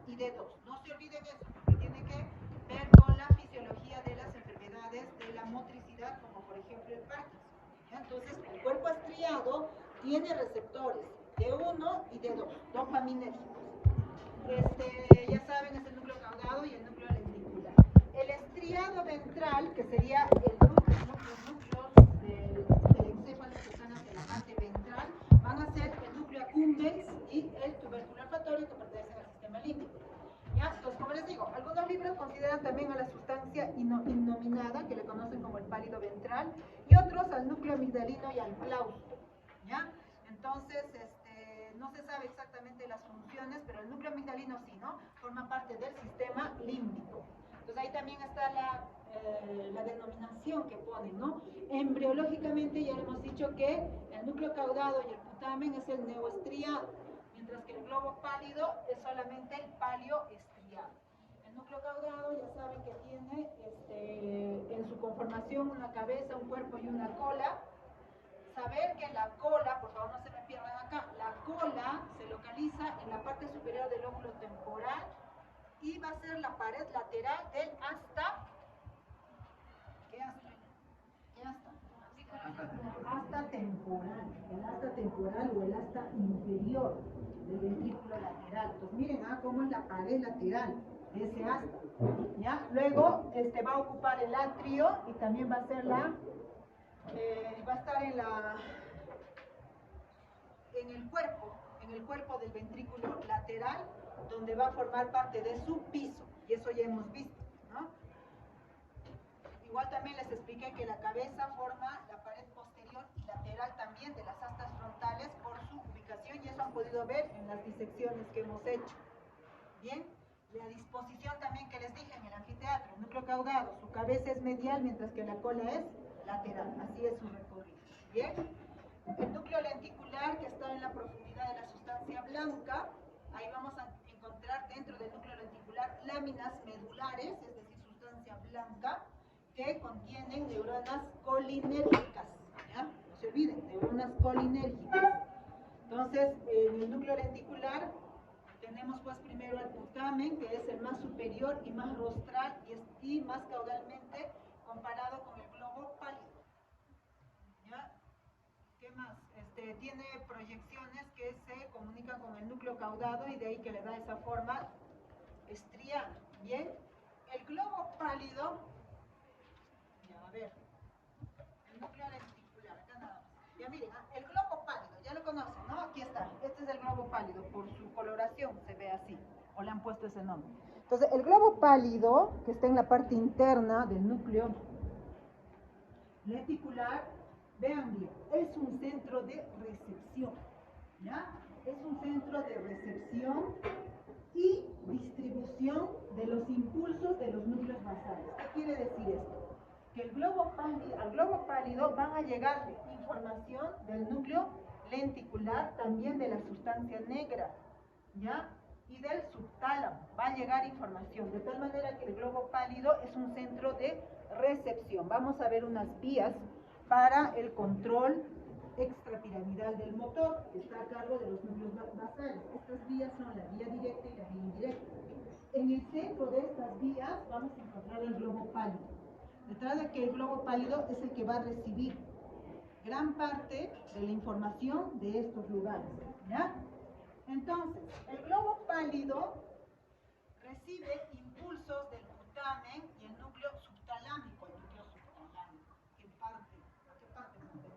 y D2. No se olviden eso, porque tiene que ver con la fisiología de las enfermedades de la motricidad, como por ejemplo el Parkinson. ¿Ya? Entonces, el cuerpo estriado tiene receptores D1 y D2, dopaminérgicos. Ya saben, es el núcleo caudado y el núcleo lenticular. El estriado ventral, que sería los núcleos del encéfalo que están hacia la parte ventral, van a ser el núcleo accumbens y el tuberculo olfatorio, que pertenecen al sistema límbico. ¿Ya? Entonces, como les digo, algunos libros consideran también a la sustancia innominada, que le conocen como el pálido ventral, y otros al núcleo amigdalino y al claustro. ¿Ya? Entonces, no se sabe exactamente las funciones, pero el núcleo amigdalino sí, ¿no? Forma parte del sistema límbico. Entonces ahí también está la denominación que ponen, ¿no? Embriológicamente ya hemos dicho que el núcleo caudado y el putamen es el neoestriado, mientras que el globo pálido es solamente el palioestriado. El núcleo caudado ya saben que tiene en su conformación una cabeza, un cuerpo y una cola. Saber que la cola, por favor no se me pierdan acá, la cola se localiza en la parte superior del óvulo temporal y va a ser la pared lateral del asta. ¿Qué asta? ¿Qué asta? Asta temporal, el asta temporal o el asta inferior del ventrículo lateral. Entonces miren cómo es la pared lateral de ese asta. ¿Ya? Luego va a ocupar el atrio y también va a ser va a estar en el cuerpo del ventrículo lateral, donde va a formar parte de su piso, y eso ya hemos visto, ¿no? Igual también les expliqué que la cabeza forma la pared posterior y lateral también de las astas frontales por su ubicación, y eso han podido ver en las disecciones que hemos hecho. Bien, la disposición también que les dije en el anfiteatro, el núcleo caudado, su cabeza es medial mientras que la cola es lateral, así es su recorrido. Bien, el núcleo lenticular, que está en la profundidad de la sustancia blanca, ahí vamos a encontrar dentro del núcleo lenticular láminas medulares, es decir, sustancia blanca, que contienen neuronas colinérgicas, ¿ya? No se olviden, neuronas colinérgicas. Entonces, en el núcleo lenticular tenemos pues primero el putamen, que es el más superior y más rostral y más caudalmente comparado con el globo pálido. ¿Ya? ¿Qué más? Tiene proyecciones que se comunican con el núcleo caudado y de ahí que le da esa forma estriada. Bien, el globo pálido, ya a ver, el núcleo lenticular, acá nada más. Ya miren, el globo pálido, ya lo conocen, ¿no? Aquí está, este es el globo pálido, por su coloración se ve así, o le han puesto ese nombre. Entonces, el globo pálido, que está en la parte interna del núcleo lenticular, vean bien, es un centro de recepción, ¿ya? Es un centro de recepción y distribución de los impulsos de los núcleos basales. ¿Qué quiere decir esto? Que al globo pálido van a llegar información del núcleo lenticular, también de la sustancia negra, ¿ya? Y del subtálamo, va a llegar información, de tal manera que el globo pálido es un centro de recepción. Vamos a ver unas vías para el control extrapiramidal del motor, que está a cargo de los núcleos basales. Estas vías son la vía directa y la vía indirecta. En el centro de estas vías vamos a encontrar el globo pálido. Detrás de que el globo pálido es el que va a recibir gran parte de la información de estos lugares, ¿ya? Entonces, el globo pálido recibe impulsos del putamen y el núcleo subtalámico. ¿A qué parte pertenece?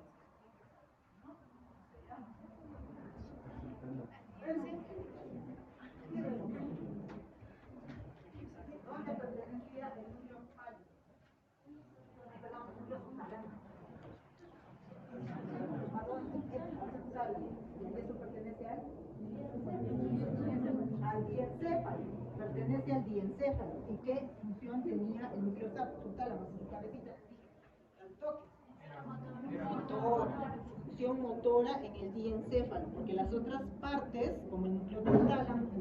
¿No? Se llama. ¿Dónde pertenecía el núcleo pálido? Perdón, el núcleo subtalámico. ¿A dónde? ¿Y eso pertenece a él? Al diencéfalo, pertenece al diencéfalo. ¿Y qué función tenía el núcleo subtálamo? Su cabecita, al toque. Motora, función motora en el diencéfalo, porque las otras partes, como el núcleo del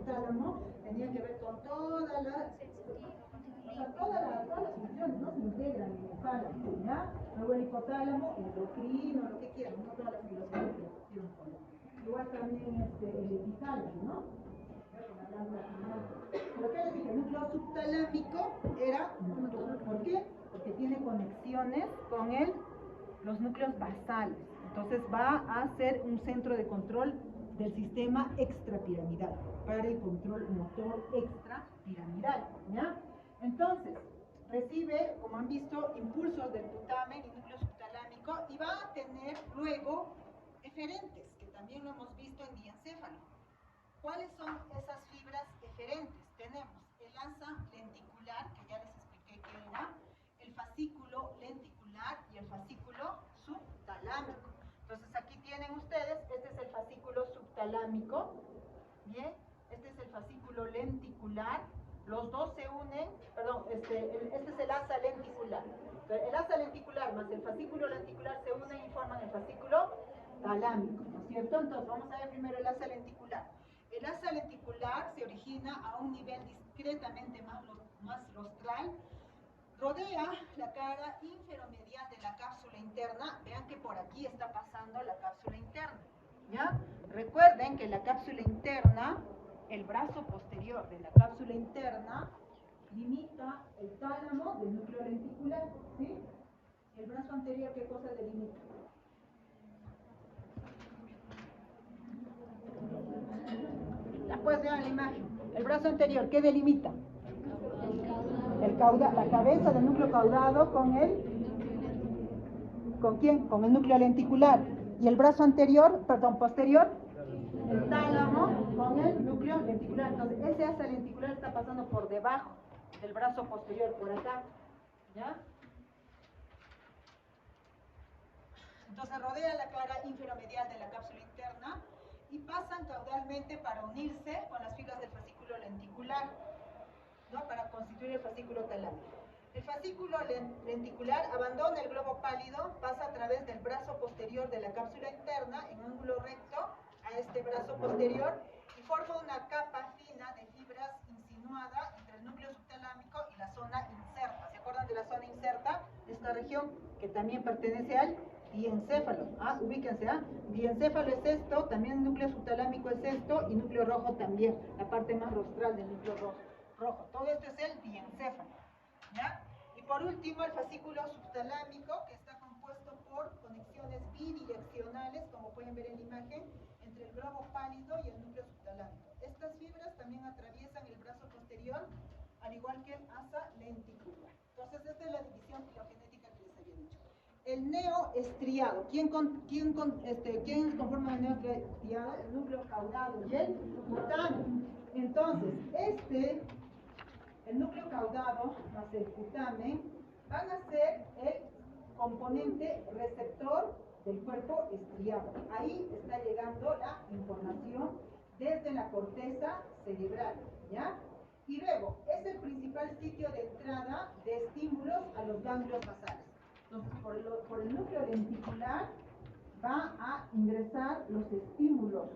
tálamo, tenían que ver con todas las funciones, ¿no? Se integran en el tálamo, ¿ya? Luego el hipotálamo, endocrino, lo que quieran, no todas las filosofías. Igual también el epitálamo, ¿no? La glándula pineal que el núcleo subtalámico era, ¿por qué? Porque tiene conexiones con los núcleos basales. Entonces va a ser un centro de control del sistema extrapiramidal, para el control motor extrapiramidal, ¿ya? Entonces, recibe, como han visto, impulsos del putamen y núcleo subtalámico y va a tener luego eferentes, que también lo hemos visto en diencéfalo. ¿Cuáles son esas fibras eferentes? Tenemos el asa lenticular, que ya les expliqué que era, el fascículo lenticular y el fascículo subtalámico. Entonces aquí tienen ustedes, este es el fascículo subtalámico, bien, este es el fascículo lenticular, los dos se unen, perdón, este es el asa lenticular. Entonces, el asa lenticular más el fascículo lenticular se unen y forman el fascículo talámico, ¿no es cierto? Entonces vamos a ver primero el asa lenticular. El asa lenticular se origina a un nivel discretamente más rostral, rodea la cara inferomedial de la cápsula interna. Vean que por aquí está pasando la cápsula interna, ¿ya? Recuerden que la cápsula interna, el brazo posterior de la cápsula interna, limita el tálamo del núcleo lenticular, ¿sí? El brazo anterior, ¿qué cosa delimita? Pues vean la imagen. El brazo anterior, ¿qué delimita? La cabeza del núcleo caudado con ¿con quién? Con el núcleo lenticular. Y el brazo anterior, perdón, posterior, el tálamo con el núcleo lenticular. Entonces, ese asa lenticular está pasando por debajo del brazo posterior, por acá. ¿Ya? Entonces, rodea la cara inferomedial de la cápsula interna y pasan caudalmente para unirse con las fibras del fascículo lenticular, ¿no? Para constituir el fascículo talámico. El fascículo lenticular abandona el globo pálido, pasa a través del brazo posterior de la cápsula interna en ángulo recto a este brazo posterior y forma una capa fina de fibras insinuada entre el núcleo subtalámico y la zona inserta. ¿Se acuerdan de la zona inserta? Esta región que también pertenece al diencéfalo. Ubíquense, diencéfalo es esto, también el núcleo subtalámico es esto y núcleo rojo también, la parte más rostral del núcleo rojo. Todo esto es el diencéfalo, ¿ya? Y por último el fascículo subtalámico, que está compuesto por conexiones bidireccionales, como pueden ver en la imagen, entre el globo pálido y el núcleo subtalámico. Estas fibras también atraviesan el brazo posterior, al igual que el asa lenticular. Entonces esta es la división filogenética que les había dicho. El neoestriado. ¿Quién conforma el neoestriado? El núcleo caudado y el putamen. Entonces, el núcleo caudado más el putamen van a ser el componente receptor del cuerpo estriado. Ahí está llegando la información desde la corteza cerebral, ¿ya? Y luego, es el principal sitio de entrada de estímulos a los ganglios basales. Entonces, por el núcleo lenticular va a ingresar los estímulos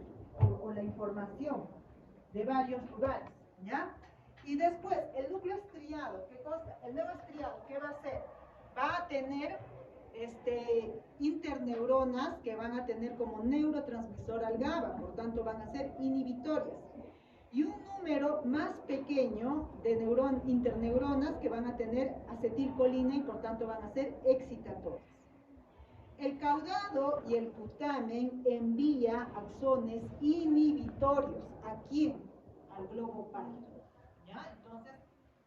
o la información de varios lugares, ¿ya? Y después, el núcleo estriado, ¿qué cosa? El nuevo estriado, ¿qué va a hacer? Va a tener interneuronas que van a tener como neurotransmisor al GABA, por tanto van a ser inhibitorias. Y un número más pequeño de interneuronas que van a tener acetilcolina y por tanto van a ser excitatorias. El caudado y el putamen envía axones inhibitorios. ¿A quién? Al globo pálido, ¿ya? Entonces,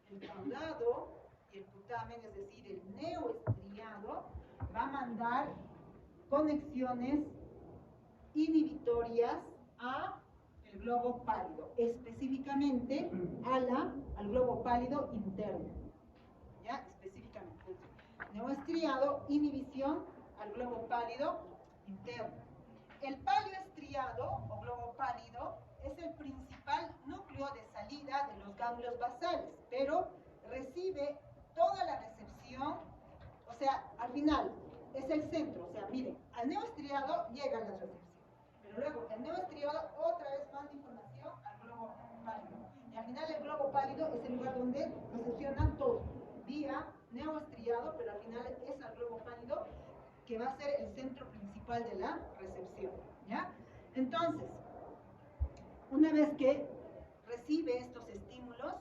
el caudado y el putamen, es decir, el neoestriado, va a mandar conexiones inhibitorias al globo pálido, específicamente al globo pálido interno, ¿ya? Específicamente. Neoestriado, inhibición al globo pálido interno. El palioestriado o globo pálido es el principal núcleo de salida de los ganglios basales, pero recibe toda la recepción, o sea, al final es el centro, o sea, miren, al neoestriado llega la recepción, pero luego el neoestriado otra vez manda información al globo pálido, y al final el globo pálido es el lugar donde recepcionan todo, vía neoestriado, pero al final es al globo pálido que va a ser el centro principal de la recepción, ¿ya? Entonces, una vez que recibe estos estímulos,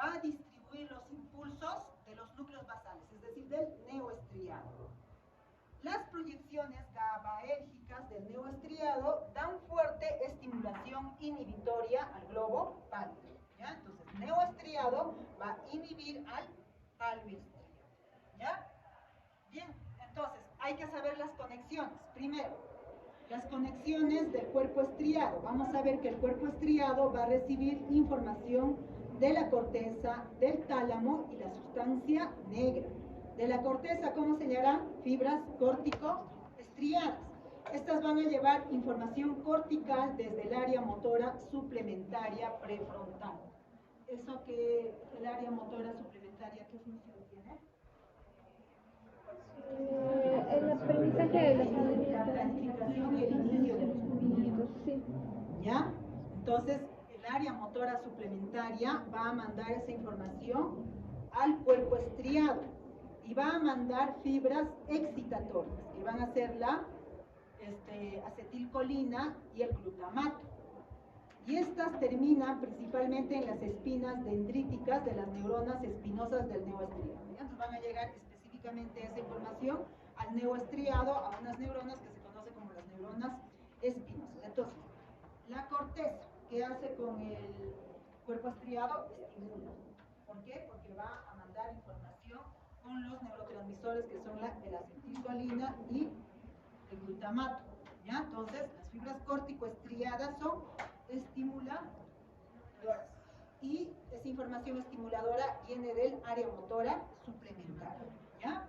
va a distribuir los impulsos de los núcleos basales, es decir, del neoestriado. Las proyecciones GABAérgicas del neoestriado dan fuerte estimulación inhibitoria al globo pálido. ¿Ya? Entonces, neoestriado va a inhibir al palioestriado. ¿Ya? Bien, entonces, hay que saber las conexiones. Primero, las conexiones del cuerpo estriado. Vamos a ver que el cuerpo estriado va a recibir información de la corteza, del tálamo y la sustancia negra. De la corteza, ¿cómo se llamarán? Fibras córtico-estriadas. Estas van a llevar información cortical desde el área motora suplementaria prefrontal. Eso que el área motora suplementaria, ¿qué función tiene? El aprendizaje de la planificación y el inicio de los movimientos. Sí. ¿Ya? Entonces, el área motora suplementaria va a mandar esa información al cuerpo estriado y va a mandar fibras excitatorias, que van a ser la acetilcolina y el glutamato. Y estas terminan principalmente en las espinas dendríticas de las neuronas espinosas del neoestriado. Entonces van a llegar específicamente esa información al neoestriado, a unas neuronas que se conocen como las neuronas espinosas. Entonces, la corteza, ¿qué hace con el cuerpo estriado? Estimula. ¿Por qué? Porque va a mandar información con los neurotransmisores que son la acetilcolina y el glutamato. ¿Ya? Entonces, las fibras córtico-estriadas son estimuladoras. Y esa información estimuladora viene del área motora suplementaria. ¿Ya?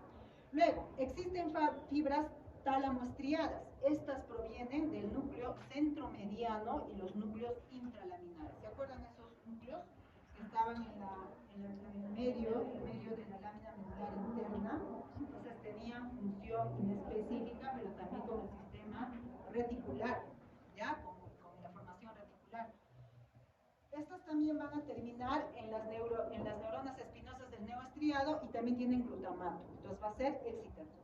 Luego, existen fibras tálamo-estriadas. Estas provienen del núcleo centromediano y los núcleos intralaminares. ¿Se acuerdan esos núcleos que estaban en el medio de la lámina medular interna? Entonces tenían función inespecífica, pero también con el sistema reticular, ¿ya? Con la formación reticular. Estas también van a terminar en las neuronas espinosas del neoestriado y también tienen glutamato. Entonces va a ser excitatorias.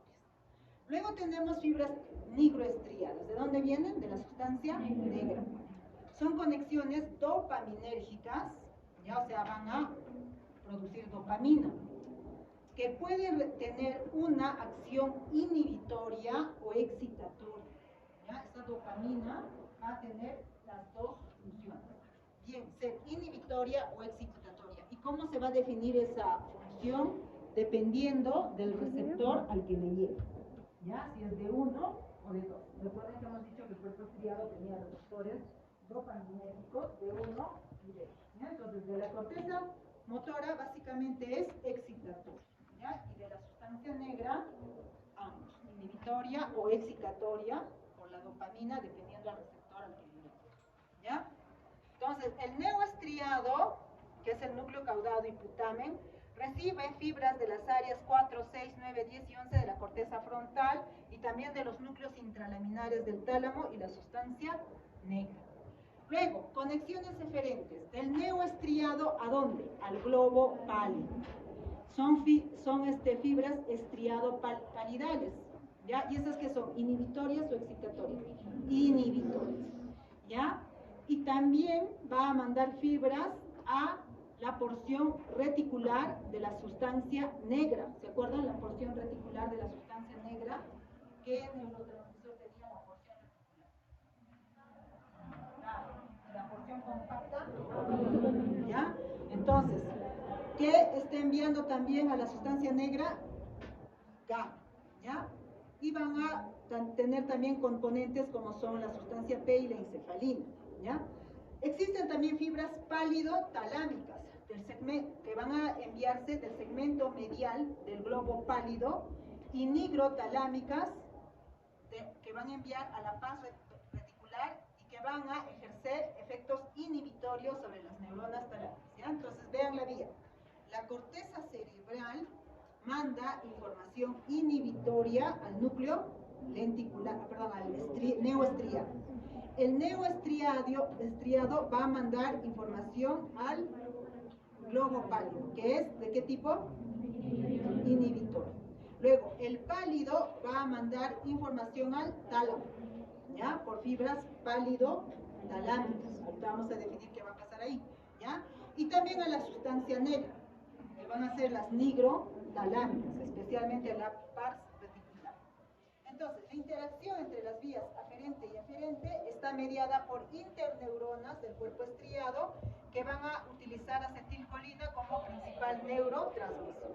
Luego tenemos fibras nigroestriadas. ¿De dónde vienen? De la sustancia negra. Son conexiones dopaminérgicas, ya, o sea, van a producir dopamina, que pueden tener una acción inhibitoria o excitatoria. ¿Ya? Esta dopamina va a tener las dos funciones. Bien, ser inhibitoria o excitatoria. ¿Y cómo se va a definir esa función? Dependiendo del receptor al que le llegue. ¿Ya? Si es de 1 o de 2. Recuerden que hemos dicho que el cuerpo estriado tenía receptores dopaminérgicos de 1 y de 2. ¿Ya? Entonces, de la corteza motora básicamente es excitatoria. ¿Ya? Y de la sustancia negra, ambos, inhibitoria o excitatoria por la dopamina, dependiendo del receptor al que le llegue. ¿Ya? Entonces, el neoestriado, que es el núcleo caudado y putamen, recibe fibras de las áreas 4, 6, 9, 10 y 11 de la corteza frontal y también de los núcleos intralaminares del tálamo y la sustancia negra. Luego, conexiones eferentes del neoestriado, ¿a dónde? Al globo pálido. Son fibras estriado-palidales, ¿ya? ¿Y esas que son? ¿Inhibitorias o excitatorias? Inhibitorias, ¿ya? Y también va a mandar fibras a la porción reticular de la sustancia negra. ¿Se acuerdan la porción reticular de la sustancia negra? ¿Qué neurotransmisor tenía la porción reticular? La porción compacta. ¿Ya? Entonces, ¿qué está enviando también a la sustancia negra? GABA. ¿Ya? Y van a tener también componentes como son la sustancia P y la encefalina. ¿Ya? Existen también fibras pálido-talámicas que van a enviarse del segmento medial del globo pálido y nigrotalámicas que van a enviar a la paz reticular y que van a ejercer efectos inhibitorios sobre las neuronas talámicas. ¿Ya? Entonces vean la vía. La corteza cerebral manda información inhibitoria al núcleo lenticular, perdón, al neoestriado. El neoestriado va a mandar información al globo pálido, que es ¿de qué tipo? Inhibitorio. Luego, el pálido va a mandar información al tálamo, ¿ya? Por fibras pálido-talámicas. Ahorita vamos a definir qué va a pasar ahí, ¿ya? y también a la sustancia negra, que van a ser las nigrotalámicas, especialmente a la pars reticular. Entonces, la interacción entre las vías aferente y aferente está mediada por interneuronas del cuerpo estriado que van a utilizar acetilcolina como principal neurotransmisor.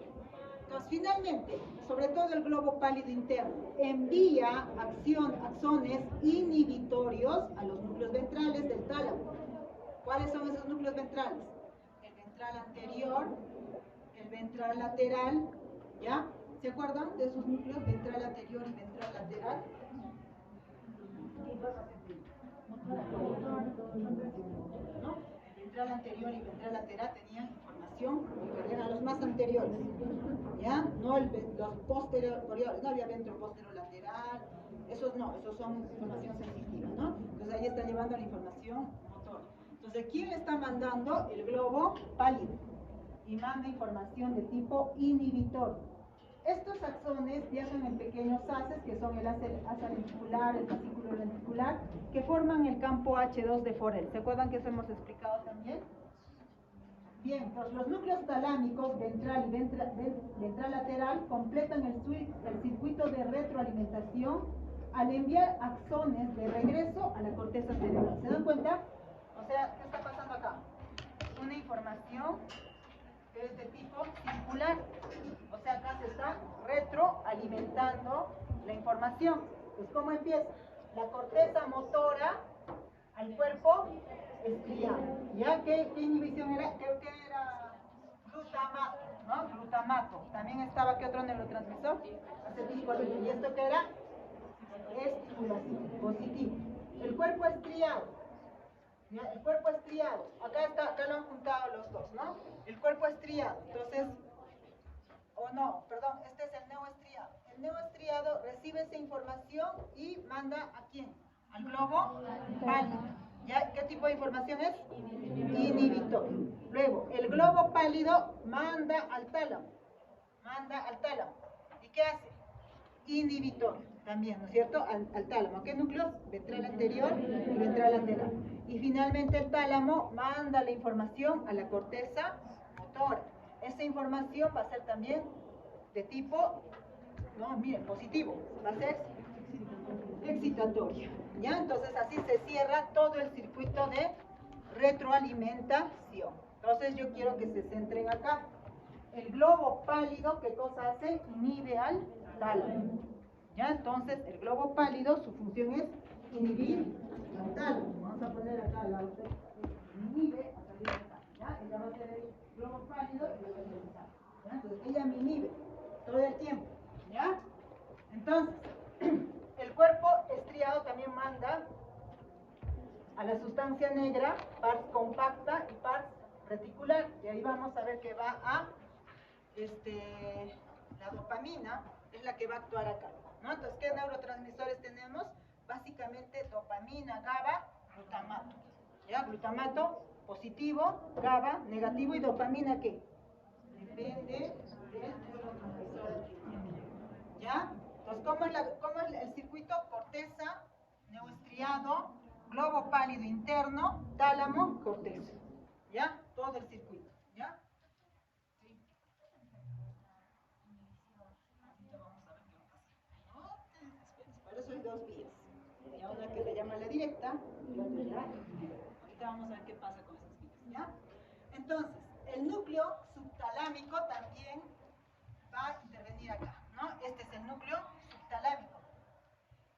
Entonces, finalmente, sobre todo el globo pálido interno, envía axones inhibitorios a los núcleos ventrales del tálamo. ¿Cuáles son esos núcleos ventrales? El ventral anterior, el ventral lateral, ¿ya? ¿Se acuerdan de esos núcleos, ventral anterior y ventral lateral? ¿No? El ventral anterior y ventral lateral tenían información, eran los más anteriores, ¿ya? No los posteriores, no había ventro posterior lateral, esos no, esos son información sensitiva, ¿no? Entonces ahí está llevando la información motor. Entonces, ¿quién le está mandando? El globo pálido, y manda información de tipo inhibitor. Estos axones viajan en pequeños haces, que son el asa lenticular, el fascículo lenticular, que forman el campo H2 de Forel. ¿Se acuerdan que eso hemos explicado también? Bien, pues los núcleos talámicos ventral y ventral lateral completan el circuito de retroalimentación al enviar axones de regreso a la corteza cerebral. ¿Se dan cuenta? O sea, ¿qué está pasando acá? Una información que es de tipo circular. O sea, acá se está retroalimentando la información. Pues, ¿cómo empieza? La corteza motora al cuerpo estriado. ¿Ya? ¿Qué inhibición era? Creo que era glutamato, ¿no? Glutamato. También estaba, ¿qué otro neurotransmisor? Acetilcolina. ¿Y esto qué era? Estimulación, positivo. El cuerpo estriado. ¿Ya? El cuerpo estriado. Acá lo han juntado los dos, ¿no? El cuerpo estriado. Entonces, este es el neoestriado. El neoestriado recibe esa información y manda ¿a quién? Al globo pálido. ¿Ya? ¿Qué tipo de información es? Inhibitor. Luego, el globo pálido manda al tálamo. ¿Y qué hace? Inhibitor también, ¿no es cierto? Al tálamo. ¿Qué núcleos? Ventral anterior y ventral lateral. Y finalmente el tálamo manda la información a la corteza motora. Esa información va a ser también de tipo, no, miren, positivo, va a ser excitatorio. ¿Ya? Entonces así se cierra todo el circuito de retroalimentación. Entonces yo quiero que se centren acá. El globo pálido, ¿qué cosa hace? Inhibe al tálamo. ¿Ya? Entonces el globo pálido, su función es inhibir al tálamo. Vamos a poner acá al lado de inhibe a salir de acá. ¿Ya? Ella va a ser el globo pálido y el tálamo. ¿Ya? Entonces ella me inhibe todo el tiempo. ¿Ya? Entonces, el cuerpo estriado también manda a la sustancia negra, pars compacta y pars reticular. Y ahí vamos a ver que va a la dopamina es la que va a actuar acá, ¿no? Entonces, ¿qué neurotransmisores tenemos? Básicamente dopamina, GABA, glutamato. ¿Ya? Glutamato positivo, GABA negativo y dopamina ¿qué? Depende del neurotransmisor. ¿Ya? Entonces, ¿cómo es el circuito? Corteza, neoestriado, globo pálido interno, tálamo, corteza. ¿Ya? Todo el circuito. ¿Ya? Sí. Por eso hay dos vías. Ya una que se llama la directa y otra ya. Ahorita vamos a ver qué pasa con esas vías. ¿Ya? Entonces, el núcleo subtalámico también va a intervenir acá, ¿no? Este es el núcleo subtalámico.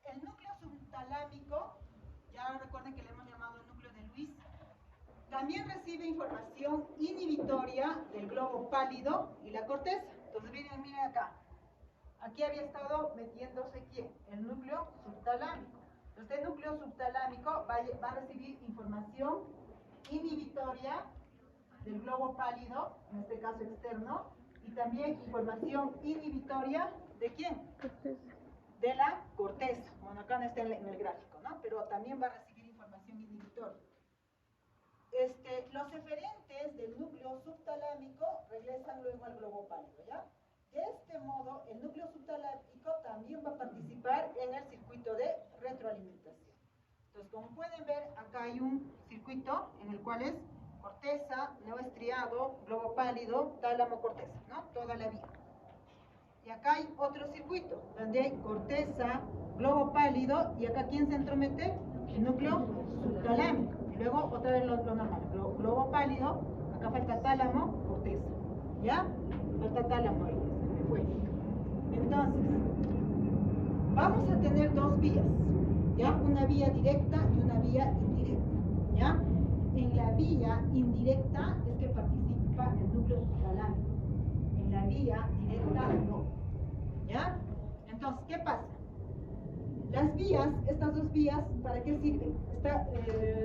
El núcleo subtalámico, ya recuerden que le hemos llamado el núcleo de Luis, también recibe información inhibitoria del globo pálido y la corteza. Entonces miren acá. Aquí había estado metiéndose ¿quién? El núcleo subtalámico. Este núcleo subtalámico va a recibir información inhibitoria del globo pálido, en este caso externo, y también información inhibitoria ¿de quién? De la corteza. Bueno, acá no está en el gráfico, ¿no? Pero también va a recibir información inhibitoria. Los eferentes del núcleo subtalámico regresan luego al globo pálido, ¿ya? De este modo, el núcleo subtalámico también va a participar en el circuito de retroalimentación. Entonces, como pueden ver, acá hay un circuito en el cual es corteza, neoestriado, globo pálido, tálamo, corteza, ¿no? Toda la vía. Y acá hay otro circuito, donde hay corteza, globo pálido, y acá ¿quién se entromete? El núcleo subtalámico. Y luego otra vez lo normal, globo pálido, acá falta tálamo, corteza. ¿Ya? Falta tálamo ahí, se me fue. Entonces, vamos a tener dos vías, ¿ya? Una vía directa y una vía indirecta, ¿ya? En la vía indirecta es que participa el núcleo subtalámico. En la vía directa no, ¿ya? Entonces, ¿qué pasa? Las vías, estas dos vías, ¿para qué sirven?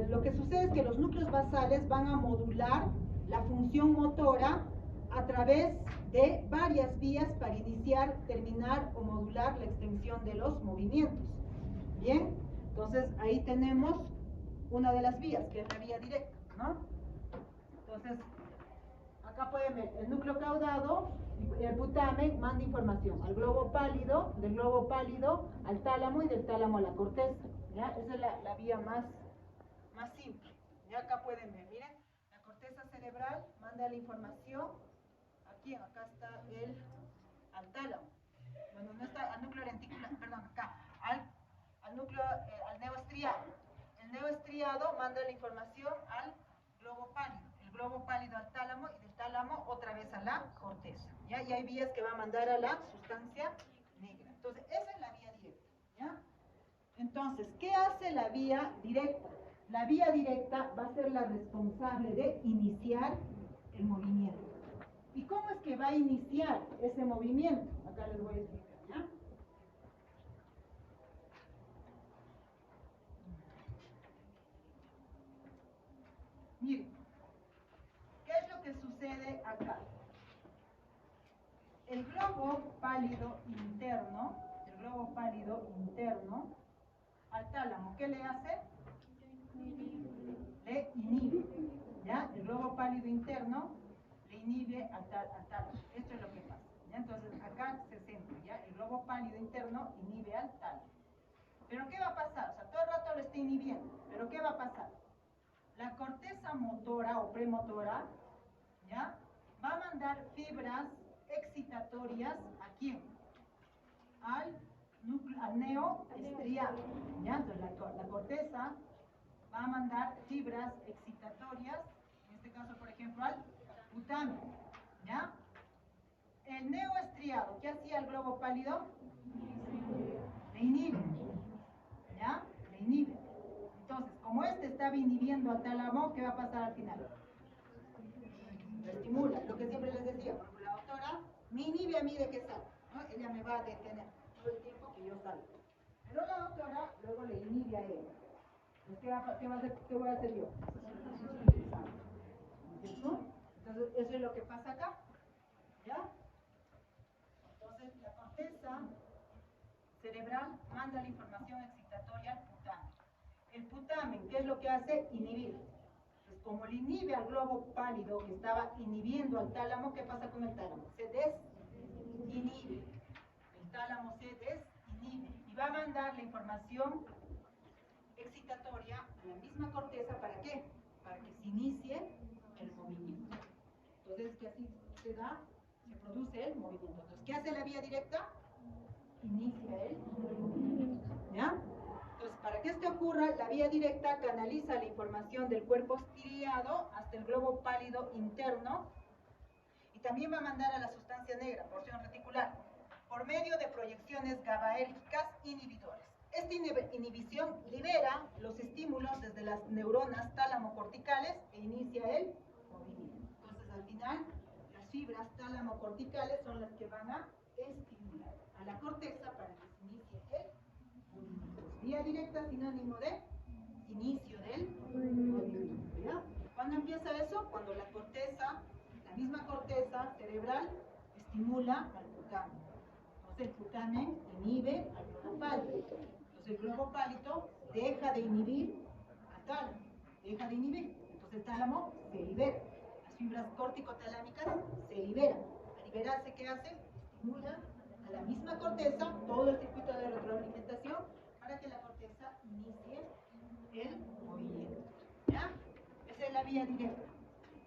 Lo que sucede es que los núcleos basales van a modular la función motora a través de varias vías para iniciar, terminar o modular la extensión de los movimientos. Bien, entonces ahí tenemos una de las vías, que es la vía directa, ¿no? Entonces, acá pueden ver el núcleo caudado, el putamen manda información al globo pálido, del globo pálido al tálamo y del tálamo a la corteza, ¿ya? Esa es la vía más simple. Ya acá pueden ver, miren, la corteza cerebral manda la información. Aquí, acá está al tálamo. Bueno, no está al núcleo lenticular, perdón, acá, al núcleo, al neoestriado. El neoestriado manda la información al globo pálido. El globo pálido al tálamo y del tálamo otra vez a la corteza. ¿Ya? Y hay vías que va a mandar a la sustancia negra. Entonces, esa es la vía directa. ¿Ya? Entonces, ¿qué hace la vía directa? La vía directa va a ser la responsable de iniciar el movimiento. ¿Y cómo es que va a iniciar ese movimiento? Acá les voy a explicar, ¿ya? Miren, ¿qué es lo que sucede acá? El globo pálido interno al tálamo, ¿qué le hace? Le inhibe, ¿ya? El globo pálido interno le inhibe al tálamo. Esto es lo que pasa, ¿ya? Entonces, acá se centra, ¿ya? El globo pálido interno inhibe al tálamo. ¿Pero qué va a pasar? O sea, todo el rato lo está inhibiendo, ¿pero qué va a pasar? La corteza motora o premotora, ¿ya? Va a mandar fibras excitatorias ¿a quién? Al neoestriado, ¿ya? Entonces la corteza va a mandar fibras excitatorias, en este caso, por ejemplo, al putamen, ¿ya? El neoestriado, ¿qué hacía el globo pálido? Le inhibe, ¿ya? Le inhibe. Entonces, como este estaba inhibiendo al tálamo, ¿qué va a pasar al final? Lo estimula, lo que siempre les decía, porque la doctora me inhibe a mí de que salga, ¿no? Ella me va a detener todo el tiempo que yo salgo. Pero la doctora luego le inhibe a ella. Entonces, ¿qué voy a hacer yo? ¿No? Entonces, eso es lo que pasa acá, ¿ya? Entonces, la corteza cerebral manda la información excitatoria al putamen. El putamen, ¿qué es lo que hace? Inhibir. Entonces, como le inhibe al globo pálido que estaba inhibiendo al tálamo, ¿qué pasa con el tálamo? Se desinhibe. El tálamo se desinhibe y va a mandar la información excitatoria a la misma corteza, ¿para qué? Para que se inicie el movimiento. Entonces, que así se produce el movimiento. Entonces, ¿qué hace la vía directa? Inicia el movimiento, ¿ya? Entonces, para que esto ocurra, la vía directa canaliza la información del cuerpo estriado hasta el globo pálido interno y también va a mandar a la sustancia negra, porción reticular, por medio de proyecciones GABAérgicas inhibidoras. Esta inhibición libera los estímulos desde las neuronas tálamo-corticales e inicia el movimiento. Entonces, al final, las fibras tálamo-corticales son las que van a estimular a la corteza para que se inicie el movimiento. Vía directa sinónimo de inicio del movimiento, ¿ya? ¿Cuándo empieza eso? Cuando la misma corteza cerebral estimula al putamen. Entonces, el putamen inhibe al globo pálido. Entonces, el globo pálido deja de inhibir al tálamo. Deja de inhibir. Entonces, el tálamo se libera. Las fibras corticotalámicas se liberan. Al liberarse, ¿qué hace? Estimula a la misma corteza, todo el circuito de retroalimentación, para que la corteza inicie el movimiento. ¿Ya? Esa es la vía directa.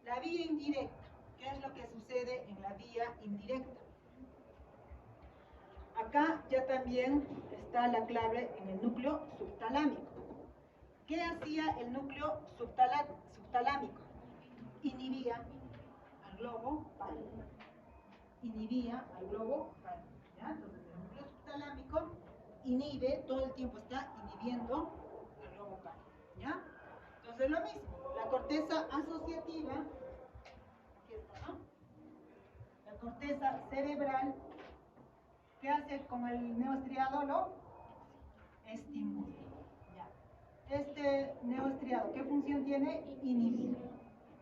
La vía indirecta. ¿Qué es lo que sucede en la vía indirecta? Acá ya también está la clave en el núcleo subtalámico. ¿Qué hacía el núcleo subtalámico? Inhibía al globo pálido. Inhibía al globo pálido. ¿Ya? Entonces el núcleo subtalámico inhibe, todo el tiempo está inhibiendo al globo pálido. ¿Ya? Entonces lo mismo, la corteza asociativa, aquí está, ¿no? La corteza cerebral, ¿qué hace con el neoestriado? Lo estimula. ¿Ya? Este neoestriado, ¿qué función tiene? Inhibir.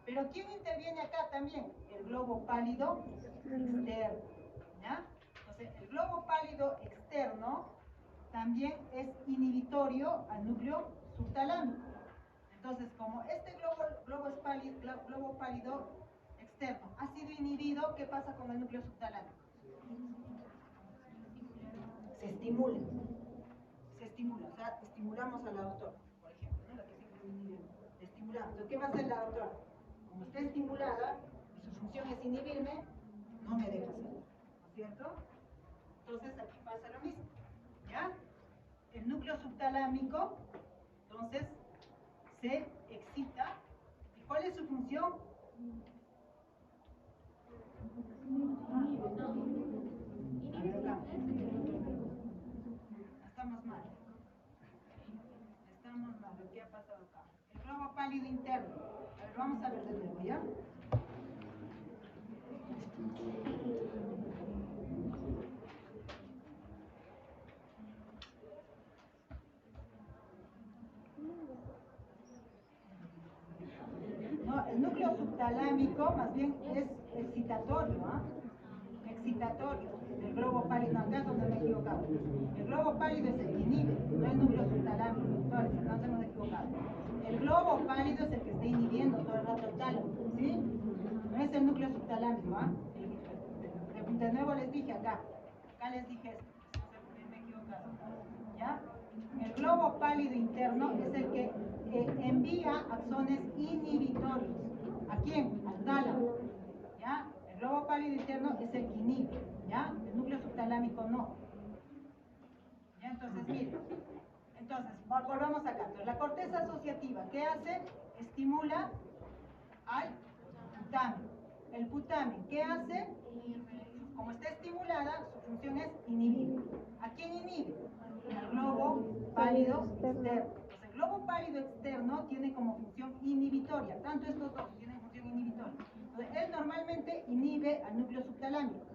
Pero ¿quién interviene acá también? El globo pálido externo. ¿Ya? Entonces, el globo pálido externo también es inhibitorio al núcleo subtalámico. Entonces, como este globo pálido externo ha sido inhibido, ¿qué pasa con el núcleo subtalámico? Se estimula. Se estimula, o sea, estimulamos a la doctora, por ejemplo, ¿no? La que siempre inhibe. Estimulamos. Entonces, ¿qué va a hacer la doctora? Como está estimulada y su función es inhibirme, no me deja hacerlo, ¿no es cierto? Entonces, aquí pasa lo mismo, ¿ya? El núcleo subtalámico, entonces, se excita. ¿Y cuál es su función? A ver, acá. Estamos mal. Estamos mal. ¿Qué ha pasado acá? El globo pálido interno. A ver, vamos a ver de nuevo, ¿ya? No, el núcleo subtalámico más bien es excitatorio, ¿ah? Excitatorio. El globo pálido, acá es donde me he equivocado. El globo pálido es el que inhibe, no el núcleo subtalámico. Entonces, no nos hemos equivocado. El globo pálido es el que está inhibiendo todo el rato el tálamo, ¿sí? No es el núcleo subtalámico, ¿ah? De nuevo les dije acá les dije esto, no sé, me he equivocado, ¿ya? El globo pálido interno es el que envía axones inhibitorios. ¿A quién? Al tálamo, ¿ya? El globo pálido interno es el que inhibe, ¿ya? El núcleo subtalámico no. ¿Ya? Entonces, miren. Entonces, volvamos acá. Entonces, la corteza asociativa, ¿qué hace? Estimula al putamen. El putamen, ¿qué hace? Como está estimulada, su función es inhibir. ¿A quién inhibe? Al globo pálido externo. Entonces, el globo pálido externo tiene como función inhibitoria. Tanto estos dos tienen función inhibitoria. Entonces, él normalmente inhibe al núcleo subtalámico.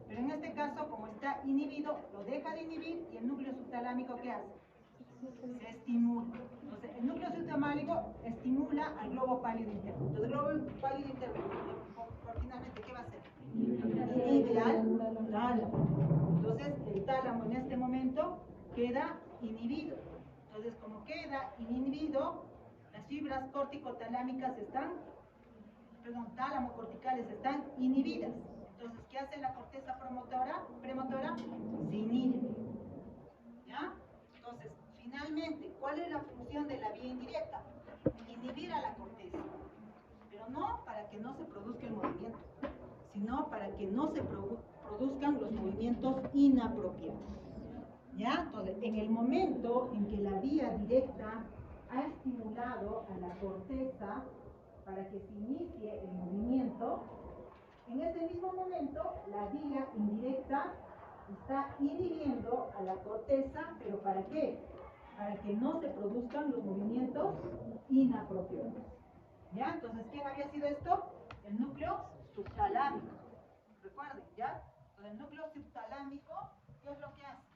Pero en este caso, como está inhibido, lo deja de inhibir y el núcleo subtalámico, ¿qué hace? Se estimula. Entonces, el núcleo subtalámico estimula al globo pálido interno. Entonces, el globo pálido interno, finalmente, ¿qué va a hacer? Inhibe al tálamo. Entonces, el tálamo en este momento queda inhibido. Entonces, como queda inhibido, las fibras corticotalámicas tálamo-corticales están inhibidas. Entonces, ¿qué hace la corteza premotora? Se inhibe. ¿Ya? Entonces, finalmente, ¿cuál es la función de la vía indirecta? Inhibir a la corteza. Pero no para que no se produzca el movimiento, sino para que no se produzcan los movimientos inapropiados. ¿Ya? Entonces, en el momento en que la vía directa ha estimulado a la corteza para que se inicie el movimiento, en ese mismo momento la vía indirecta está inhibiendo a la corteza, ¿pero para qué? Para que no se produzcan los movimientos inapropiados. ¿Ya? Entonces, ¿quién había sido esto? El núcleo subtalámico. Recuerden, ¿ya? Entonces, el núcleo subtalámico, ¿qué es lo que hace?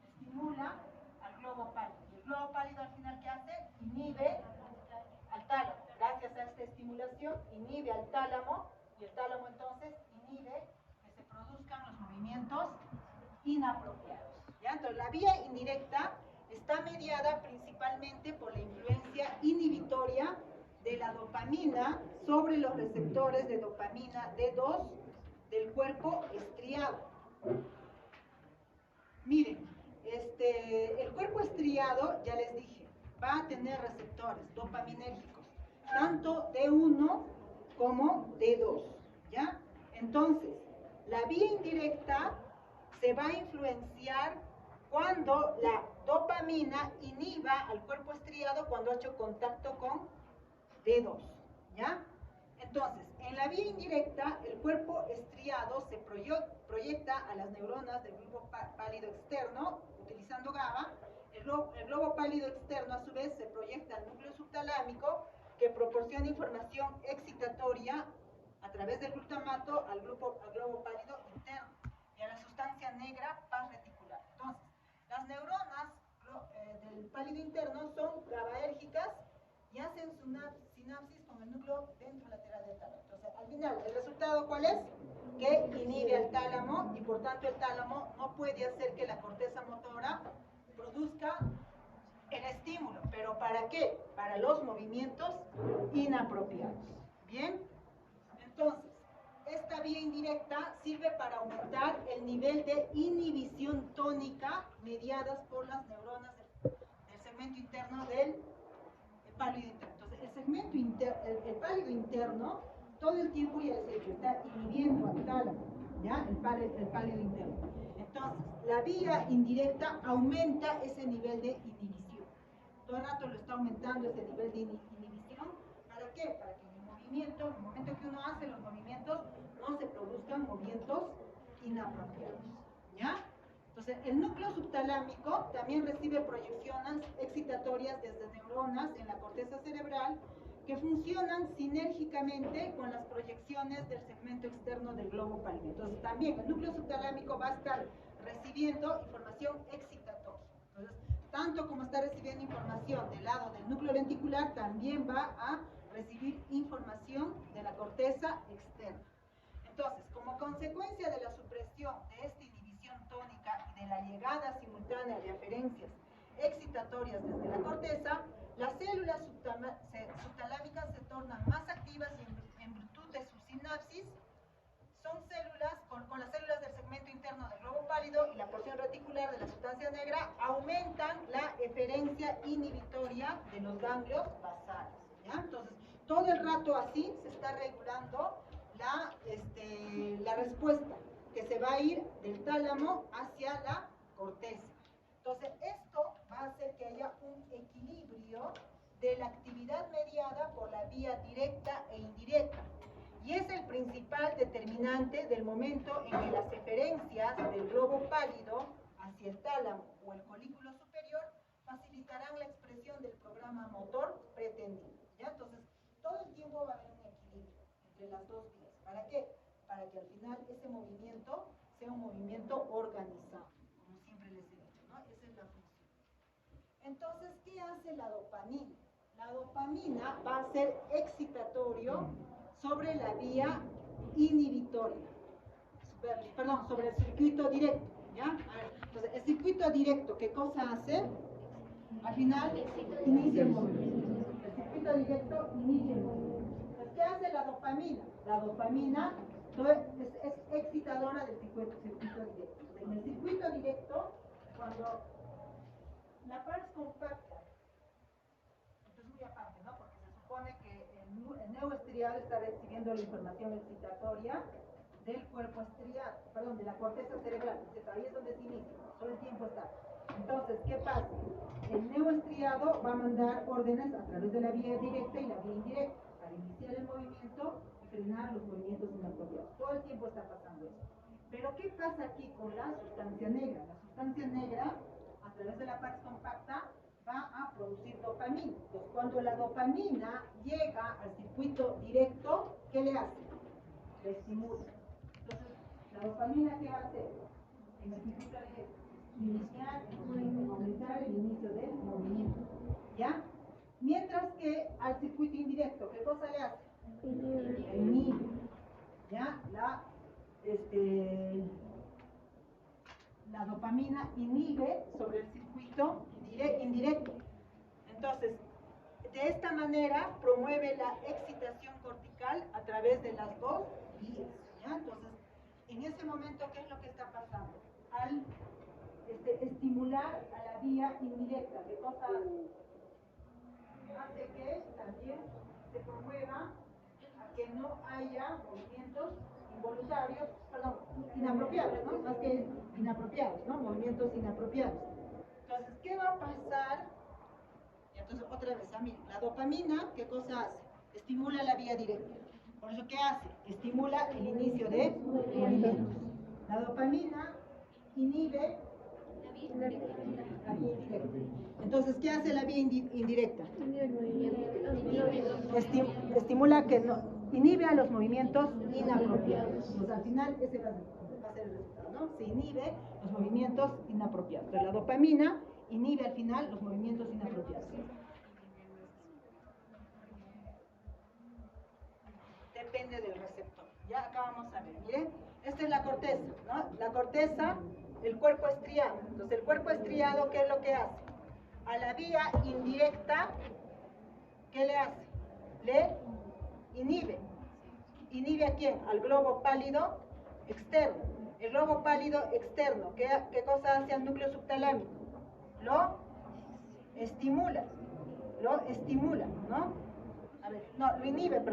Estimula al globo pálido. El globo pálido al final, ¿qué hace? Inhibe al tálamo. Gracias a esta estimulación, inhibe al tálamo y el tálamo entonces inhibe que se produzcan los movimientos inapropiados. ¿Ya? Entonces, la vía indirecta está mediada principalmente por la influencia inhibitoria de la dopamina sobre los receptores de dopamina D2 del cuerpo estriado. Miren, el cuerpo estriado, ya les dije, va a tener receptores dopaminérgicos, tanto D1 como D2, ¿ya? Entonces, la vía indirecta se va a influenciar cuando la dopamina inhiba al cuerpo estriado cuando ha hecho contacto con D2, ¿ya? Entonces, en la vía indirecta, el cuerpo estriado se proyecta a las neuronas del globo pálido externo, utilizando GABA. El globo pálido externo, a su vez, se proyecta al núcleo subtalámico, que proporciona información excitatoria a través del glutamato al globo pálido interno y a la sustancia negra paz reticular. Entonces, las neuronas del pálido interno son GABAérgicas y hacen sinapsis con el núcleo ventrolateral del tálamo. Entonces, al final, ¿el resultado cuál es? Que inhibe al tálamo y por tanto el tálamo no puede hacer que la corteza motora produzca el estímulo. ¿Pero para qué? Para los movimientos inapropiados. ¿Bien? Entonces, esta vía indirecta sirve para aumentar el nivel de inhibición tónica mediadas por las neuronas del segmento interno del pálido interno. Entonces, el pálido interno, todo el tiempo ya les he dicho, está inhibiendo al tálamo, ¿ya? El pálido interno. Entonces, la vía indirecta aumenta ese nivel de inhibición. Todo el rato lo está aumentando ese nivel de inhibición. ¿Para qué? Para que en el momento que uno hace los movimientos, no se produzcan movimientos inapropiados, ¿ya? Entonces, el núcleo subtalámico también recibe proyecciones excitatorias desde neuronas en la corteza cerebral que funcionan sinérgicamente con las proyecciones del segmento externo del globo pálido. Entonces, también el núcleo subtalámico va a estar recibiendo información excitatoria. Entonces, tanto como está recibiendo información del lado del núcleo lenticular, también va a recibir información de la corteza externa. Entonces, como consecuencia de la supresión de esta inhibición tónica y de la llegada simultánea de aferencias excitatorias desde la corteza, las células subtalámicas se tornan más activas y en virtud de su sinapsis son células, con las células del segmento interno del globo pálido y la porción reticular de la sustancia negra, aumentan la eferencia inhibitoria de los ganglios basales, ¿ya? Entonces, todo el rato así se está regulando la respuesta que se va a ir del tálamo hacia la corteza. Entonces, esto va a hacer que haya un equilibrio de la actividad mediada por la vía directa e indirecta. Y es el principal determinante del momento en que las eferencias del globo pálido hacia el tálamo o el colículo superior facilitarán la expresión del programa motor pretendido, ¿ya? Entonces, todo el tiempo va a haber un equilibrio entre las dos vías. ¿Para qué? Para que al final ese movimiento sea un movimiento organizado, como siempre les he dicho, ¿no? Esa es la función. Entonces, ¿qué hace la dopamina? La dopamina va a ser excitatorio sobre la vía inhibitoria, perdón, sobre el circuito directo, ¿ya? A ver, entonces, el circuito directo, ¿qué cosa hace? Al final, inicia el movimiento. El circuito directo inicia el movimiento. Entonces, ¿qué hace la dopamina? La dopamina es excitadora del circuito directo. En el circuito directo, cuando la pars compacta, esto es muy aparte, ¿no? Porque se supone que el neoestriado está recibiendo la información excitatoria del cuerpo estriado, perdón, de la corteza cerebral. Entonces, ahí es donde se inicia, todo el tiempo está. Entonces, ¿qué pasa? El neoestriado va a mandar órdenes a través de la vía directa y la vía indirecta para iniciar el movimiento y frenar los movimientos inapropiados. Todo el tiempo está pasando eso. Pero ¿qué pasa aquí con la sustancia negra? La sustancia negra, a través de la pars compacta, va a producir dopamina. Entonces, cuando la dopamina llega al circuito directo, ¿qué le hace? Le estimula. Entonces, la dopamina, ¿qué va a hacer? En el circuito directo, iniciar el movimiento, aumentar el inicio del movimiento, ¿ya? Mientras que al circuito indirecto, ¿qué cosa le hace? Inhibe, ¿ya? La dopamina inhibe sobre el circuito indirecto. Entonces, de esta manera promueve la excitación cortical a través de las dos vías, ¿ya? Entonces, en ese momento, ¿qué es lo que está pasando? Al estimular a la vía indirecta, ¿qué cosa hace? Hace que también se promueva que no haya movimientos involuntarios, perdón, inapropiados, ¿no? Más que inapropiados, ¿no? Movimientos inapropiados. Entonces, ¿qué va a pasar? Y entonces, otra vez, miren, la dopamina, ¿qué cosa hace? Estimula la vía directa. Por eso, ¿qué hace? Estimula el inicio de movimientos. La dopamina inhibe la vía indirecta. Entonces, ¿qué hace la vía indirecta? Estimula que no, inhibe a los movimientos inapropiados. Pues al final ese va a ser el resultado, ¿no? Se inhibe los movimientos inapropiados. Entonces, la dopamina inhibe al final los movimientos inapropiados. Depende del receptor. Ya acá vamos a ver, miren, esta es la corteza, ¿no? La corteza, el cuerpo estriado. Entonces, el cuerpo estriado, ¿qué es lo que hace? A la vía indirecta, ¿qué le hace? Le inhibe. ¿Inhibe a quién? Al globo pálido externo. El globo pálido externo, ¿qué cosa hace al núcleo subtalámico? Lo estimula, ¿no? A ver, no, lo inhibe, en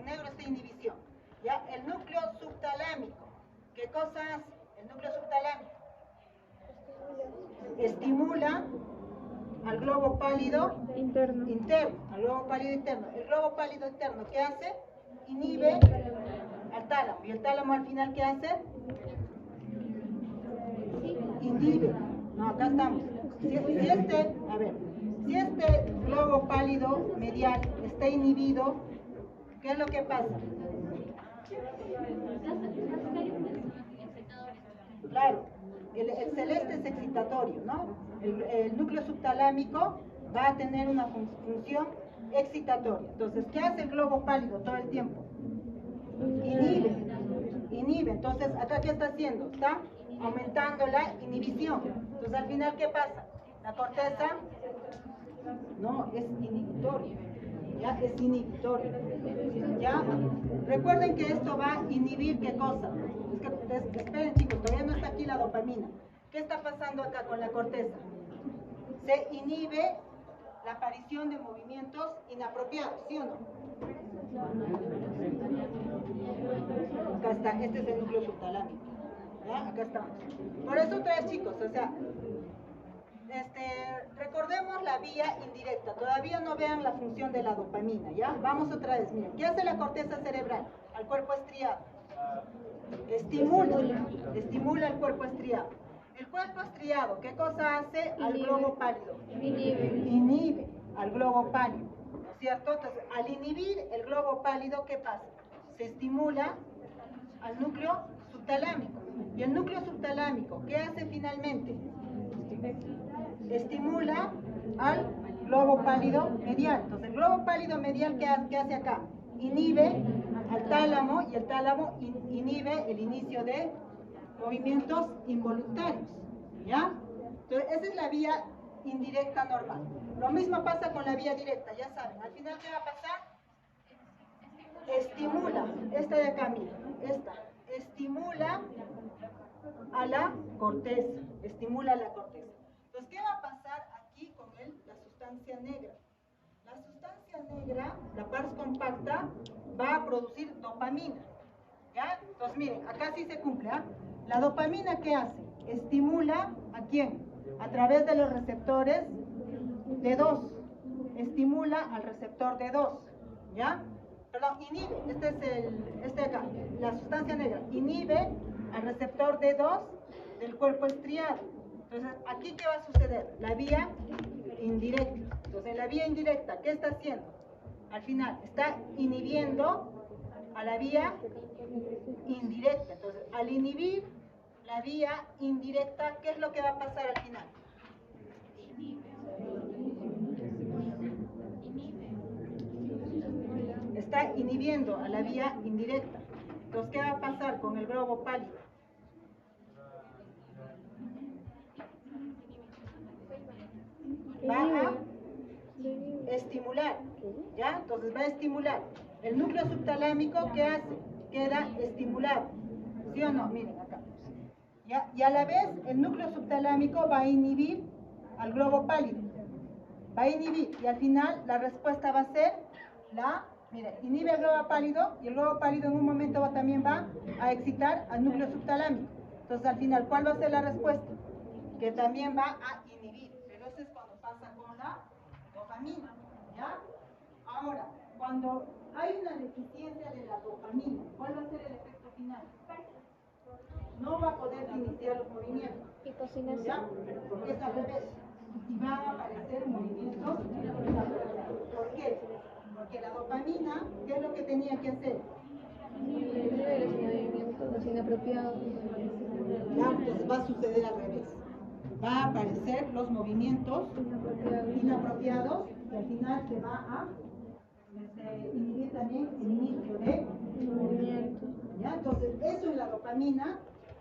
negro está inhibición. ¿Ya? El núcleo subtalámico, ¿qué cosa hace? El núcleo subtalámico estimula al globo pálido interno, al globo pálido interno. El globo pálido interno, ¿qué hace? Inhibe al tálamo. ¿Y el tálamo al final qué hace? Inhibe. No, acá estamos. Si este globo pálido medial está inhibido, ¿qué es lo que pasa? Claro, el celeste es excitatorio, ¿no? El núcleo subtalámico va a tener una función excitatoria. Entonces, ¿qué hace el globo pálido todo el tiempo? Inhibe. Entonces, ¿acá qué está haciendo? Está aumentando la inhibición. Entonces, al final, ¿qué pasa? La corteza no es inhibitorio. Ya es inhibitorio. ¿Ya? Recuerden que esto va a inhibir ¿qué cosa? Esperen, chicos, todavía no está aquí la dopamina. ¿Qué está pasando acá con la corteza? Se inhibe la aparición de movimientos inapropiados, ¿sí o no? Acá está, este es el núcleo subtalámico. ¿Ya? Acá estamos. Por eso otra vez, chicos, o sea, recordemos la vía indirecta. Todavía no vean la función de la dopamina, ¿ya? Vamos otra vez, miren. ¿Qué hace la corteza cerebral al cuerpo estriado? Estimula el cuerpo estriado. El cuerpo estriado, ¿qué cosa hace al globo pálido? Inhibe al globo pálido, ¿no es cierto? Entonces, al inhibir el globo pálido, ¿qué pasa? Se estimula al núcleo subtalámico. ¿Y el núcleo subtalámico qué hace finalmente? Estimula al globo pálido medial. Entonces, el globo pálido medial, ¿qué hace acá? Inhibe al tálamo, y el tálamo inhibe el inicio de movimientos involuntarios, ¿ya? Entonces, esa es la vía indirecta normal. Lo mismo pasa con la vía directa, ya saben. Al final, ¿qué va a pasar? Estimula, esta de acá, mira, estimula a la corteza, Entonces, ¿qué va a pasar aquí con la sustancia negra? La sustancia negra, la pars compacta, va a producir dopamina, ¿ya? Entonces, miren, acá sí se cumple, ¿ah? La dopamina, ¿qué hace? Estimula ¿a quién? A través de los receptores D2. Estimula al receptor D2, ¿ya? Perdón, inhibe, este acá, la sustancia negra, inhibe al receptor D2 del cuerpo estriado. Entonces, ¿aquí qué va a suceder? La vía indirecta. Entonces, la vía indirecta, ¿qué está haciendo? Al final, está inhibiendo a la vía indirecta. Entonces, al inhibir la vía indirecta, ¿qué es lo que va a pasar al final? Está inhibiendo a la vía indirecta. Entonces, ¿qué va a pasar con el globo pálido? Va a estimular, ¿ya? Entonces va a estimular. El núcleo subtalámico, ¿qué hace? Queda estimulado, ¿sí o no? Miren acá, ¿ya? Y a la vez el núcleo subtalámico va a inhibir al globo pálido, va a inhibir, y al final la respuesta va a ser la Mira, inhibe el globo apálido y el globo apálido en un momento también va a excitar al núcleo subtalámico. Entonces, al final, ¿cuál va a ser la respuesta? Que también va a inhibir, pero eso es cuando pasa con la dopamina, ¿ya? Ahora, cuando hay una deficiencia de la dopamina, ¿cuál va a ser el efecto final? No va a poder iniciar los movimientos, ¿ya? Porque es al revés. Y van a aparecer movimientos inapropiados. ¿Por qué? Porque la dopamina, ¿qué es lo que tenía que hacer? Los movimientos inapropiados. Claro, entonces va a suceder al revés. Va a aparecer los movimientos inapropiados y al final se va a inhibir también el inicio de movimiento. ¿Ya? Entonces, eso es la dopamina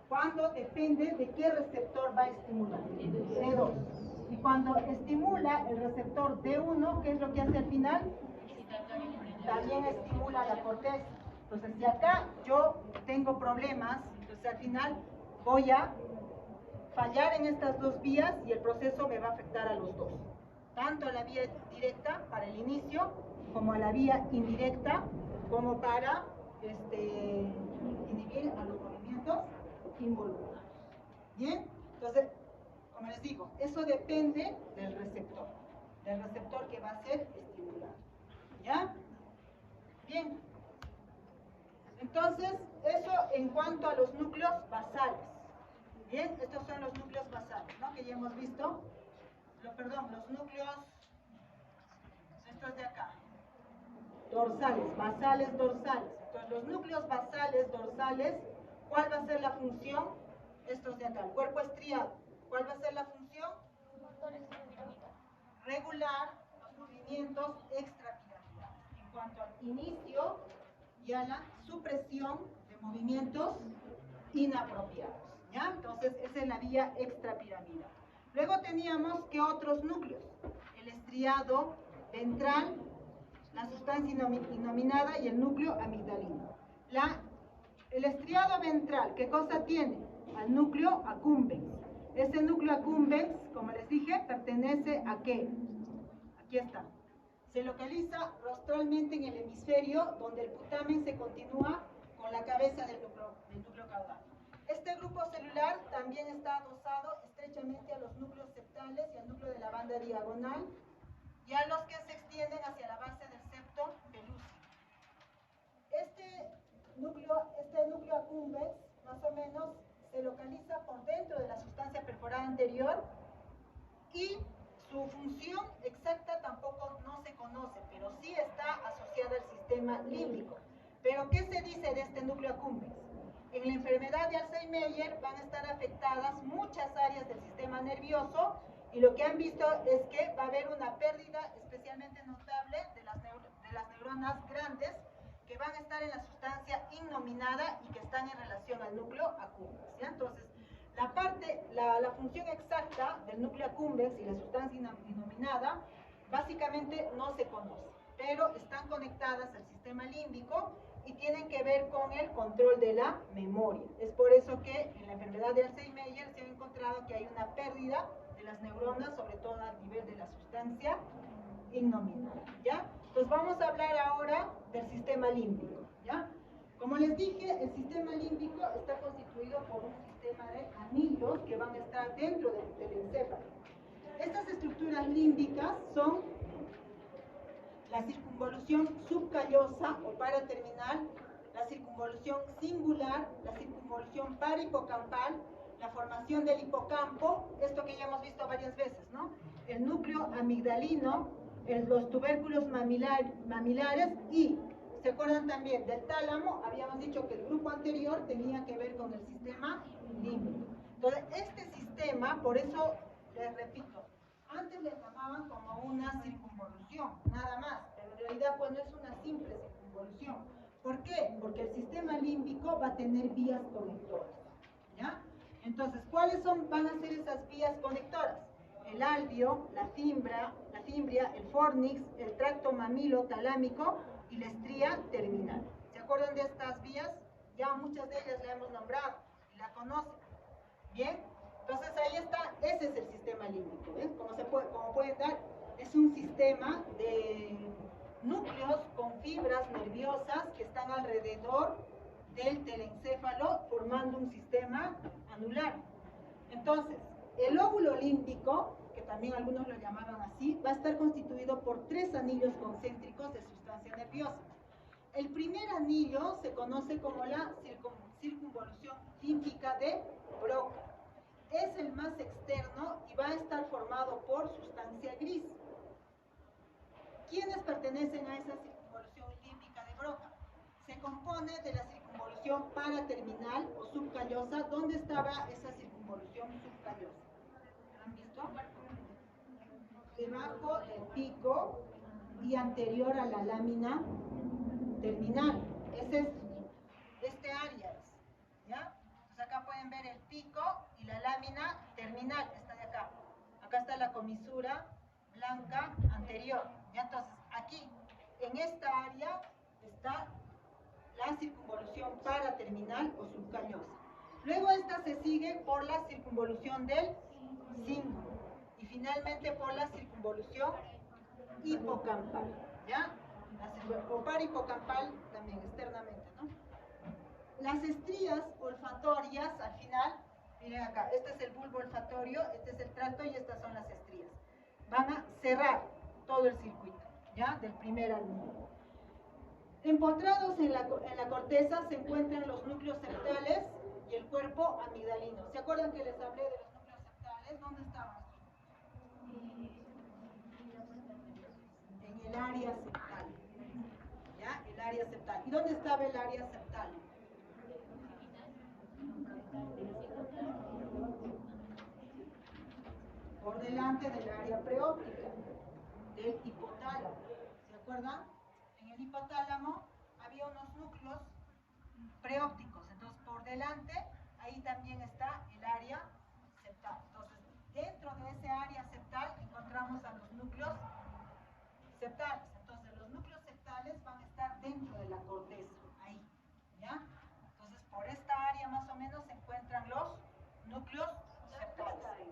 cuando depende de qué receptor va a estimular. D2. Y cuando estimula el receptor D1, ¿qué es lo que hace al final? También estimula la corteza. Entonces, si acá yo tengo problemas, entonces al final voy a fallar en estas dos vías y el proceso me va a afectar a los dos. Tanto a la vía directa para el inicio, como a la vía indirecta, como para inhibir a los movimientos involuntarios. Bien, entonces, como les digo, eso depende del receptor que va a ser estimulado. ¿Ya? Bien. Entonces, eso en cuanto a los núcleos basales. Bien, estos son los núcleos basales, ¿no? Que ya hemos visto. Los núcleos, estos de acá. Dorsales, basales, dorsales. Entonces, los núcleos basales, dorsales, ¿cuál va a ser la función? Estos de acá, el cuerpo estriado. ¿Cuál va a ser la función? Regular los movimientos extrapiramidales en cuanto al inicio y a la supresión de movimientos inapropiados. ¿Ya? Entonces, esa es la vía extrapiramidal. Luego teníamos que otros núcleos, el estriado ventral, la sustancia innominada y el núcleo amigdalino. El estriado ventral, ¿qué cosa tiene? Al núcleo accumbens. Ese núcleo accumbens, como les dije, pertenece a ¿qué? Aquí está. Se localiza rostralmente en el hemisferio donde el putamen se continúa con la cabeza del núcleo caudal. Este grupo celular también está adosado estrechamente a los núcleos septales y al núcleo de la banda diagonal y a los que se extienden hacia la base del septo pelúcido. Este núcleo accumbens, más o menos, se localiza por dentro de la sustancia perforada anterior y su función exacta tampoco no se conoce, pero sí está asociada al sistema límbico. ¿Pero qué se dice de este núcleo accumbens? En la enfermedad de Alzheimer van a estar afectadas muchas áreas del sistema nervioso y lo que han visto es que va a haber una pérdida especialmente notable de las neuronas grandes que van a estar en la sustancia innominada y que están en relación al núcleo accumbens. ¿Ya? Entonces, la función exacta del núcleo accumbens y la sustancia innominada básicamente no se conoce, pero están conectadas al sistema límbico y tienen que ver con el control de la memoria. Es por eso que en la enfermedad de Alzheimer se ha encontrado que hay una pérdida de las neuronas, sobre todo a nivel de la sustancia innominada, ¿ya? Entonces vamos a hablar ahora del sistema límbico, ¿ya? Como les dije, el sistema límbico está constituido por un sistema de anillos que van a estar dentro del encéfalo. Estas estructuras límbicas son la circunvolución subcallosa o paraterminal, la circunvolución singular, la circunvolución parahipocampal, la formación del hipocampo, esto que ya hemos visto varias veces, ¿no? El núcleo amigdalino, los tubérculos mamilares y, ¿se acuerdan también del tálamo? Habíamos dicho que el grupo anterior tenía que ver con el sistema límbico. Entonces, este sistema, por eso les repito, antes le llamaban como una circunvolución, nada más, pero en realidad pues no es una simple circunvolución. ¿Por qué? Porque el sistema límbico va a tener vías conectoras, ¿ya? Entonces, ¿cuáles van a ser esas vías conectoras? El albio, la fimbria, el fornix, el tracto mamilo-talámico y la estría terminal. ¿Se acuerdan de estas vías? Ya muchas de ellas la hemos nombrado y la conocen. ¿Bien? Entonces ahí está, ese es el sistema límbico. ¿Ves? Como pueden dar, es un sistema de núcleos con fibras nerviosas que están alrededor del telencéfalo formando un sistema anular. Entonces, el lóbulo límbico, que también algunos lo llamaban así, va a estar constituido por 3 anillos concéntricos de sustancia nerviosa. El primer anillo se conoce como la circunvolución límbica de Broca. Es el más externo y va a estar formado por sustancia gris. ¿Quiénes pertenecen a esa circunvolución límbica de Broca? Se compone de la circunvolución paraterminal o subcallosa. ¿Dónde estaba esa circunvolución subcallosa? ¿Han visto? Debajo del pico y anterior a la lámina terminal. Ese es este área, ¿ya? Entonces acá pueden ver el pico y la lámina terminal, está de acá. Acá está la comisura blanca anterior, ¿ya? Entonces aquí, en esta área, está la circunvolución paraterminal o subcallosa. Luego esta se sigue por la circunvolución del cíngulo y finalmente por la circunvolución hipocampal, ¿ya? O parihipocampal también externamente, ¿no? Las estrías olfatorias al final, miren acá, este es el bulbo olfatorio, este es el tracto y estas son las estrías. Van a cerrar todo el circuito, ¿ya? Del primer anillo. Empotrados en la corteza se encuentran los núcleos septales y el cuerpo amigdalino. ¿Se acuerdan que les hablé de los núcleos septales? ¿Dónde estaban? En el área septal. ¿Ya? El área septal. ¿Y dónde estaba el área septal? Por delante del área preóptica, del hipotálamo. ¿Se acuerdan? En el hipotálamo había unos núcleos preópticos, entonces por delante, ahí también está el área septal. Entonces, dentro de ese área septal encontramos a los núcleos septales. Entonces, los núcleos septales van a estar dentro de la corteza, ahí, ¿ya? Entonces, por esta área más o menos se encuentran los núcleos septales.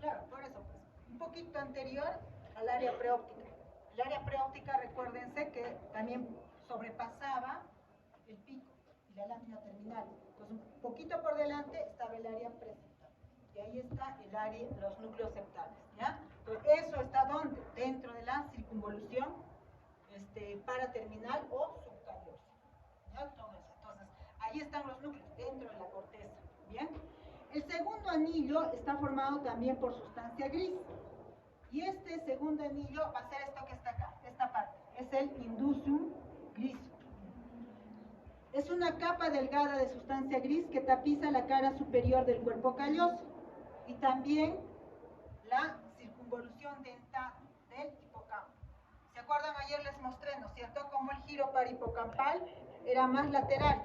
Claro, por eso, pues, un poquito anterior al área preóptica. El área preóptica, recuérdense que también sobrepasaba el pico y la lámina terminal. Entonces, un poquito por delante estaba el área preseptal. Y ahí está el área, los núcleos septales, ¿ya? Entonces, eso está ¿dónde? Dentro de la circunvolución paraterminal o subcallosa. ¿Ya? Todo eso. Entonces, ahí están los núcleos, dentro de la corteza. ¿Bien? El segundo anillo está formado también por sustancia gris. Y este segundo anillo va a ser esto que está acá, esta parte. Es el indusum grisum. Es una capa delgada de sustancia gris que tapiza la cara superior del cuerpo calloso. Y también la circunvolución dentada del hipocampo. ¿Se acuerdan? Ayer les mostré, ¿no es cierto?, cómo el giro parihipocampal era más lateral.